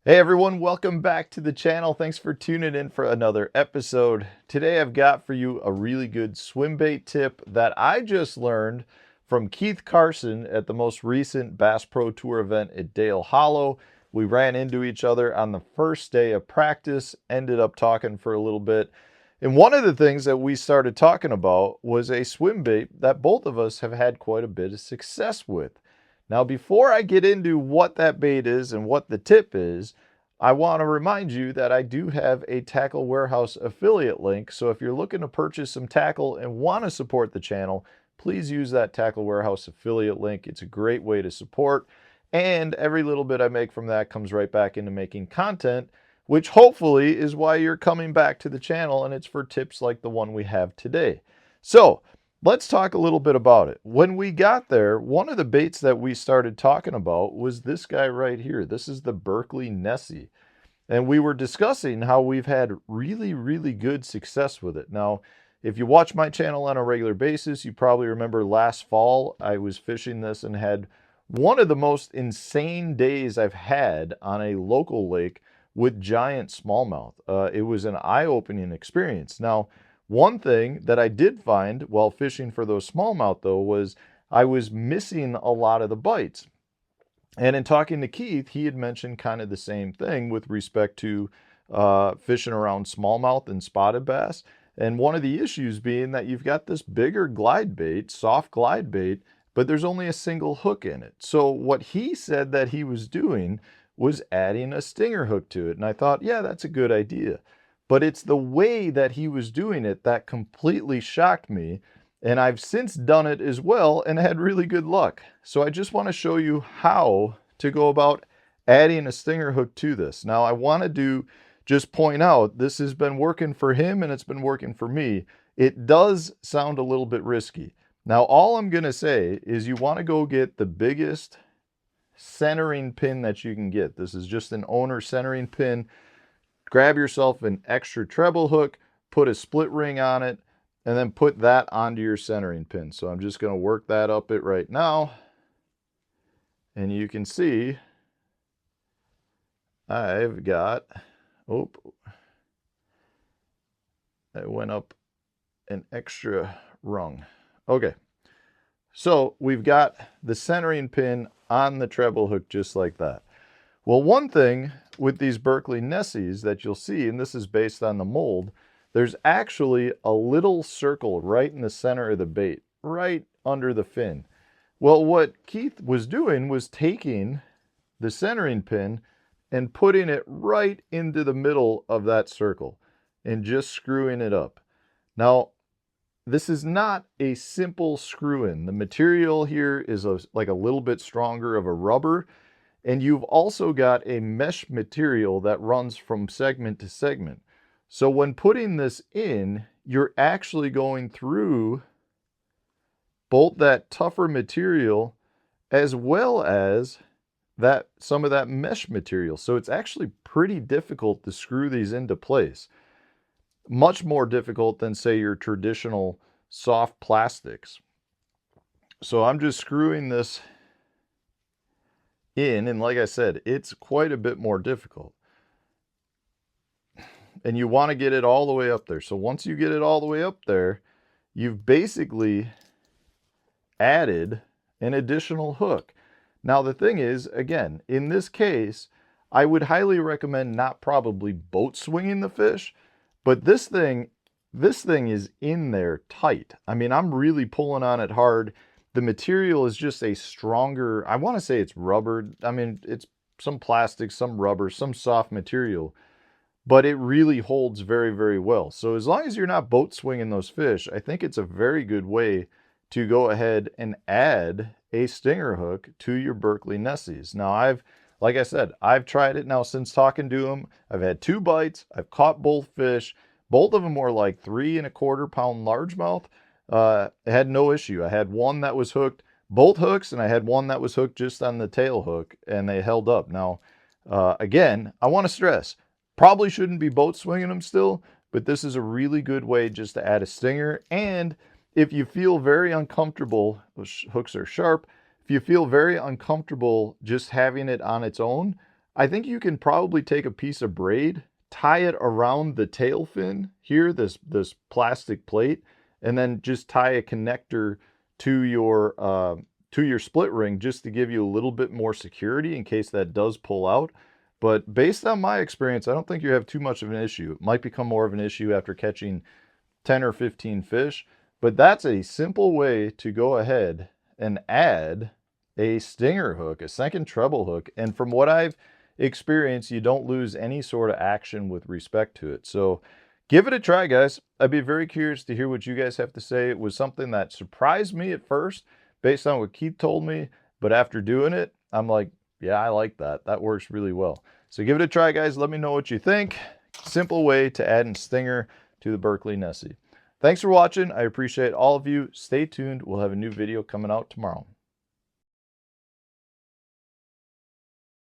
Hey everyone, welcome back to the channel. Thanks for tuning in for another episode. Today I've got for you a really good swim bait tip that I just learned from Keith Carson at the most recent Bass Pro Tour event at Dale Hollow. We ran into each other on the first day of practice, ended up talking for a little bit. And one of the things that we started talking about was a swim bait that both of us have had quite a bit of success with. Now, before I get into what that bait is and what the tip is, I want to remind you that I do have a Tackle Warehouse affiliate link. So if you're looking to purchase some tackle and want to support the channel, please use that Tackle Warehouse affiliate link. It's a great way to support. And every little bit I make from that comes right back into making content, which hopefully is why you're coming back to the channel, and it's for tips like the one we have today. So let's talk a little bit about it. When we got there, one of the baits that we started talking about was this guy right here. This is the Berkley Nessie. And we were discussing how we've had really good success with it. Now, if you watch my channel on a regular basis, you probably remember last fall I was fishing this and had one of the most insane days I've had on a local lake with giant smallmouth. It was an eye-opening experience. Now, one thing that I did find while fishing for those smallmouth, though, was I was missing a lot of the bites. And in talking to Keith, he had mentioned kind of the same thing with respect to fishing around smallmouth and spotted bass. And one of the issues being that you've got this bigger glide bait, soft glide bait, but there's only a single hook in it. So what he said that he was doing was adding a stinger hook to it. And I thought, yeah, that's a good idea. But it's the way that he was doing it that completely shocked me. And I've since done it as well and had really good luck. So I just want to show you how to go about adding a stinger hook to this. Now I want to just point out this has been working for him and it's been working for me. It does sound a little bit risky. Now all I'm going to say is you want to go get the biggest centering pin that you can get. This is just an owner centering pin. Grab yourself an extra treble hook, put a split ring on it, and then put that onto your centering pin. So I'm just going to work that up it right now. And you can see I've got, oh, I went up an extra rung. Okay, so we've got the centering pin on the treble hook just like that. Well, one thing with these Berkley Nessies that you'll see, and this is based on the mold, there's actually a little circle right in the center of the bait, right under the fin. Well, what Keith was doing was taking the centering pin and putting it right into the middle of that circle and just screwing it up. Now, this is not a simple screw in. The material here is like a little bit stronger of a rubber. And you've also got a mesh material that runs from segment to segment. So when putting this in, you're actually going through both that tougher material as well as some of that mesh material. So it's actually pretty difficult to screw these into place. Much more difficult than, say, your traditional soft plastics. So I'm just screwing this in, and like I said, it's quite a bit more difficult. And you want to get it all the way up there. So once you get it all the way up there, you've basically added an additional hook. Now the thing is, again, in this case, I would highly recommend not probably boat swinging the fish, but this thing is in there tight. I mean, I'm really pulling on it hard. The material is just a stronger, I want to say it's rubber. I mean, it's some plastic, some rubber, some soft material, but it really holds very well. So as long as you're not boat swinging those fish, I think it's a very good way to go ahead and add a stinger hook to your Berkley Nessies. Now like I said, I've tried it now since talking to him. I've had 2 bites. I've caught both fish. Both of them were like 3¼ pound largemouth. I had no issue. I had one that was hooked, both hooks, and I had one that was hooked just on the tail hook, and they held up. Now, again, I want to stress, probably shouldn't be boat swinging them still, but this is a really good way just to add a stinger. And if you feel very uncomfortable, those hooks are sharp, if you feel very uncomfortable just having it on its own, I think you can probably take a piece of braid, tie it around the tail fin here, this plastic plate, and then just tie a connector to your split ring just to give you a little bit more security in case that does pull out. But based on my experience, I don't think you have too much of an issue. It might become more of an issue after catching 10 or 15 fish, but that's a simple way to go ahead and add a stinger hook, a second treble hook. And from what I've experienced, you don't lose any sort of action with respect to it. So give it a try, guys. I'd be very curious to hear what you guys have to say. It was something that surprised me at first based on what Keith told me, but after doing it, I'm like, yeah, I like that. That works really well. So give it a try, guys. Let me know what you think. Simple way to add a stinger to the Berkley Nessie. Thanks for watching. I appreciate all of you. Stay tuned. We'll have a new video coming out tomorrow.